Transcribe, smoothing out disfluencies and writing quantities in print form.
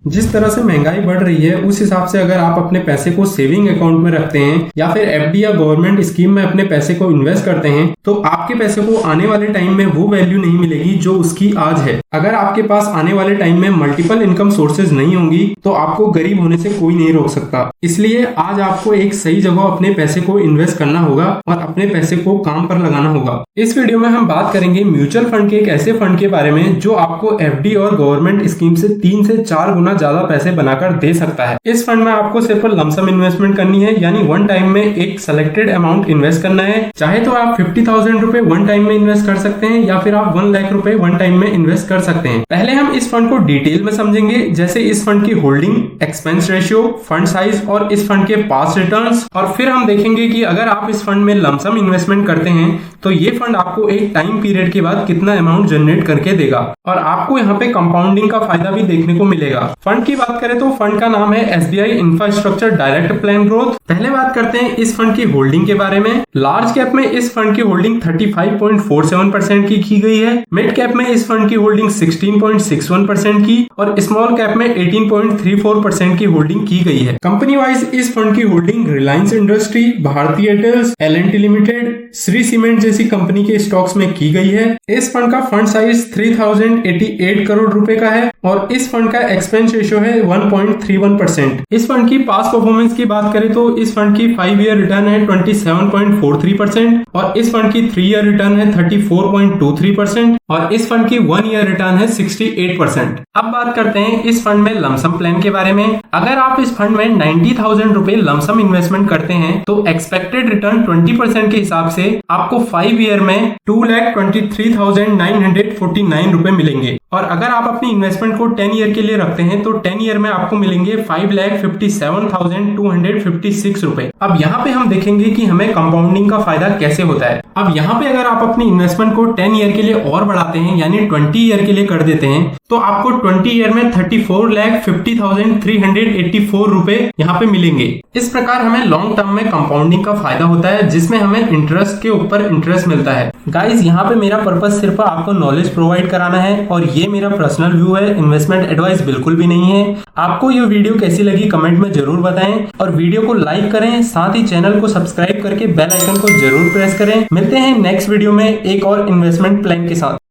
जिस तरह से महंगाई बढ़ रही है उस हिसाब से अगर आप अपने पैसे को सेविंग अकाउंट में रखते हैं या फिर एफडी या गवर्नमेंट स्कीम में अपने पैसे को इन्वेस्ट करते हैं तो आपके पैसे को आने वाले टाइम में वो वैल्यू नहीं मिलेगी जो उसकी आज है। अगर आपके पास आने वाले टाइम में मल्टीपल इनकम सोर्सेज नहीं होंगी तो आपको गरीब होने से कोई नहीं रोक सकता। इसलिए आज आपको एक सही जगह अपने पैसे को इन्वेस्ट करना होगा और अपने पैसे को काम पर लगाना होगा। इस वीडियो में हम बात करेंगे म्यूचुअल फंड के एक ऐसे फंड के बारे में जो आपको एफडी और गवर्नमेंट स्कीम से 3 से 4 गुना ज्यादा पैसे बनाकर दे सकता है। इस फंड में आपको सिर्फ लमसम इन्वेस्टमेंट करनी है, यानी वन टाइम में एक सिलेक्टेड अमाउंट इन्वेस्ट करना है। चाहे तो आप 50,000 रुपए वन टाइम में इन्वेस्ट कर सकते हैं या फिर आप 1 लाख रुपए वन टाइम में इन्वेस्ट कर सकते हैं। पहले हम इस फंड को डिटेल में समझेंगे, जैसे इस फंड की holding, expense ratio, fund size और इस फंड के पास्ट रिटर्न्स। और फिर हम देखेंगे कि अगर आप इस फंड में लमसम इन्वेस्टमेंट करते हैं तो ये फंड आपको एक टाइम पीरियड के बाद कितना अमाउंट जनरेट करके देगा और आपको यहाँ पे कंपाउंडिंग का फायदा भी देखने को मिलेगा। फंड की बात करें तो फंड का नाम है SBI infrastructure direct plan growth. पहले बात करते हैं इस फंड की होल्डिंग के बारे में। लार्ज कैप में इस फंड की होल्डिंग 35.47% की गई है। मिड कैप में इस फंड की होल्डिंग 16.61% की और स्मॉल कैप में 18.34% की होल्डिंग की गई है। कंपनी वाइज इस फंड की holding Reliance industry, Bharti Airtel, L&T limited, Shree Cement जैसी कंपनी के स्टॉक्स में की गई है। इस फंड का फंड साइज 3088 करोड़ रुपए का है और इस फंड का एक्सपेंस रेशियो है 1.31%। इस फंड की पास्ट परफॉर्मेंस की बात करें तो इस फंड की 5 ईयर रिटर्न है 27.43% और इस फंड की 3 ईयर रिटर्न है 34.23% और इस फंड की 1 ईयर रिटर्न है 68%। अब बात करते हैं इस फंड में लमसम प्लान के बारे में। अगर आप इस फंड में 90,000 रुपए लमसम इन्वेस्टमेंट करते हैं तो एक्सपेक्टेड रिटर्न 20% के हिसाब से आपको 5 ईयर में 2,23,949 रुपए मिलेंगे। और अगर आप अपनी इन्वेस्टमेंट को 10 ईयर के लिए रखते हैं तो 10 ईयर में आपको मिलेंगे 5,57,256 रुपए। अब यहाँ पे हम देखेंगे कि हमें कंपाउंडिंग का फायदा कैसे होता है। अब यहाँ पे अगर आप अपनी इन्वेस्टमेंट को 10 ईयर के लिए और बढ़ाते हैं यानी 20 ईयर के लिए कर देते हैं तो आपको 20 ईयर में 34,50,384 रुपए यहाँ पे मिलेंगे। इस प्रकार हमें लॉन्ग टर्म में कंपाउंडिंग का फायदा होता है जिसमें हमें इंटरेस्ट के ऊपर इंटरेस्ट मिलता है। गाइस, यहाँ पे मेरा पर्पस सिर्फ आपको नॉलेज प्रोवाइड कराना है और ये मेरा पर्सनल व्यू है, इन्वेस्टमेंट एडवाइस बिल्कुल भी नहीं है। आपको ये वीडियो कैसी लगी कमेंट में जरूर बताएं और वीडियो को लाइक करें, साथ ही चैनल को सब्सक्राइब करके बेल आइकन को जरूर प्रेस करें। मिलते हैं नेक्स्ट वीडियो में एक और इन्वेस्टमेंट प्लान के साथ।